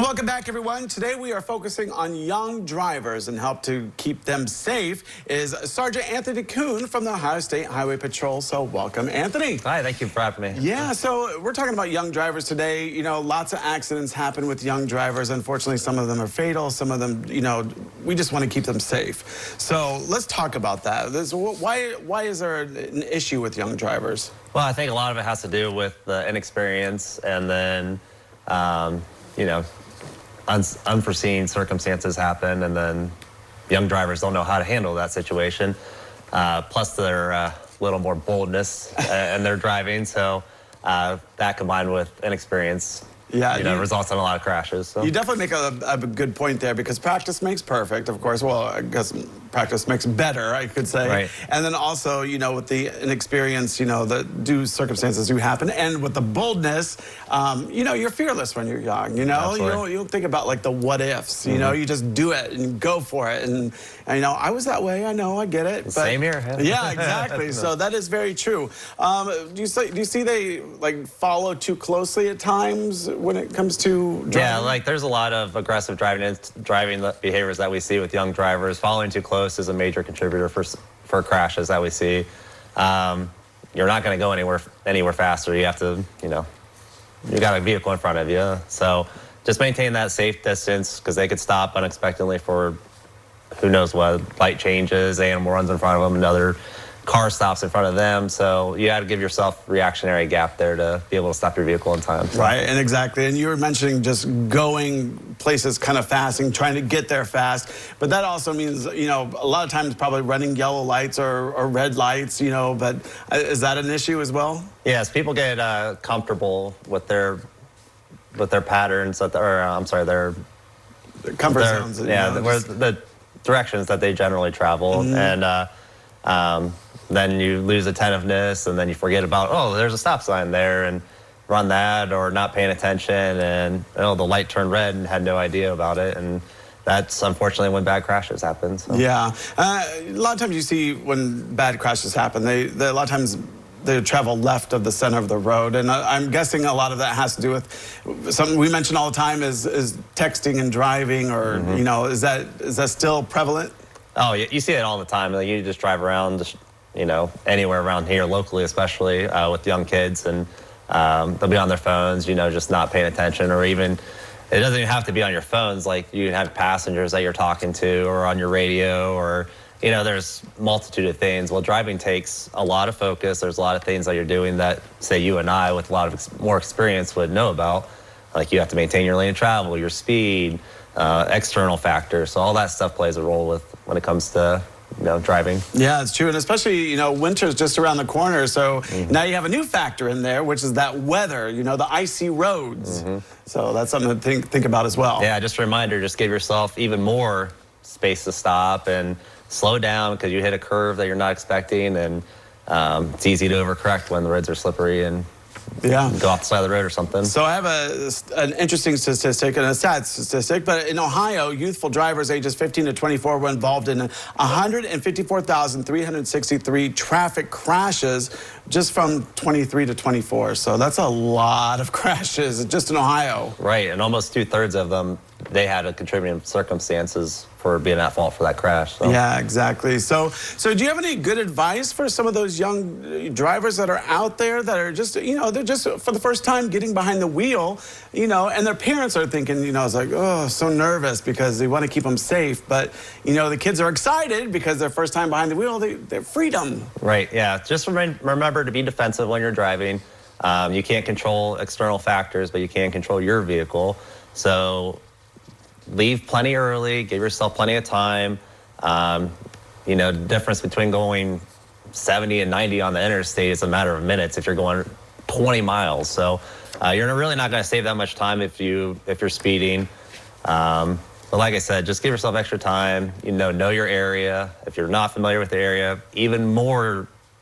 Well, welcome back, everyone. Today we are focusing on young drivers, and help to keep them safe is Sergeant Anthony Kuhn from the Ohio State Highway Patrol. So welcome, Anthony. Hi, thank you for having me. Yeah, so we're talking about young drivers today. You know, lots of accidents happen with young drivers. Unfortunately, some of them are fatal. Some of them, you know, we just want to keep them safe. So let's talk about that. Why is there an issue with young drivers? Well, I think a lot of it has to do with the inexperience, and then, you know, unforeseen circumstances happen, and then young drivers don't know how to handle that situation. Plus, they're a little more boldness in their driving, so that combined with inexperience, results in a lot of crashes. So. You definitely make a good point there, because practice makes perfect, of course. Well, I guess practice makes better, I could say. Right. And then also, you know, with the inexperience, you know, the circumstances do happen. And with the boldness, you know, you're fearless when you're young, you know? You don't think about, like, the what ifs, you know? You just do it and go for it. And, you know, I was that way, I know, I get it. But, same here. Yeah, exactly. So that is very true. Do you see they, like, follow too closely at times when it comes to driving? Yeah, like there's a lot of aggressive driving behaviors that we see with young drivers. Following too close is a major contributor for crashes that we see. You're not going to go anywhere faster. You have to, you know, you got a vehicle in front of you. So just maintain that safe distance, because they could stop unexpectedly for who knows what, light changes, animal runs in front of them, another car stops in front of them, so you got to give yourself reactionary gap there to be able to stop your vehicle in time. So. Right, and exactly. And you were mentioning just going places kind of fast and trying to get there fast, but that also means, you know, a lot of times probably running yellow lights or red lights, you know, but is that an issue as well? Yes, people get comfortable with their patterns, their comfort zones. Yeah, the directions that they generally travel, and then you lose attentiveness, and then you forget about, oh, there's a stop sign there, and run that, or not paying attention, and the light turned red and had no idea about it, and that's unfortunately when bad crashes happen. So. Yeah, a lot of times you see when bad crashes happen, a lot of times they travel left of the center of the road, and I'm guessing a lot of that has to do with something we mention all the time is texting and driving, or you know, is that still prevalent? Oh, you see it all the time. Like, you just drive around, just, you know, anywhere around here, locally especially, with young kids, and they'll be on their phones, you know, just not paying attention, or even, it doesn't even have to be on your phones. Like, you have passengers that you're talking to, or on your radio, or, you know, there's a multitude of things. Well, driving takes a lot of focus. There's a lot of things that you're doing that, say, you and I, with a lot of more experience, would know about. Like, you have to maintain your lane of travel, your speed, external factors. So all that stuff plays a role when it comes to, you know, driving. Yeah, it's true. And especially, you know, winter's just around the corner. So now you have a new factor in there, which is that weather, you know, the icy roads. So that's something to think about as well. Yeah, just a reminder, just give yourself even more space to stop and slow down, because you hit a curve that you're not expecting, and it's easy to overcorrect when the roads are slippery and go off the side of the road or something. So I have an interesting statistic, and a sad statistic, but in Ohio, youthful drivers ages 15 to 24 were involved in 154,363 traffic crashes just from 23 to 24. So that's a lot of crashes just in Ohio. Right, and almost 2/3 of them, they had a contributing circumstances for being at fault for that crash. So. Yeah, exactly. So do you have any good advice for some of those young drivers that are out there that are just, you know, they're just for the first time getting behind the wheel, you know, and their parents are thinking, you know, it's like, oh, so nervous, because they want to keep them safe. But, you know, the kids are excited because their first time behind the wheel, they're freedom. Right, yeah. Just remember to be defensive when you're driving. You can't control external factors, but you can control your vehicle. So leave plenty early, give yourself plenty of time. You know, the difference between going 70 and 90 on the interstate is a matter of minutes if you're going 20 miles. So you're really not going to save that much time if you're speeding. But like I said, just give yourself extra time. You know your area. If you're not familiar with the area,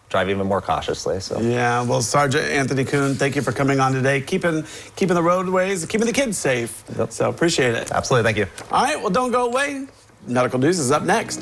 drive even more cautiously. So. Yeah, well, Sergeant Anthony Kuhn, thank you for coming on today, keeping the roadways, keeping the kids safe. Yep. So appreciate it. Absolutely, thank you. All right, well, don't go away. Medical News is up next.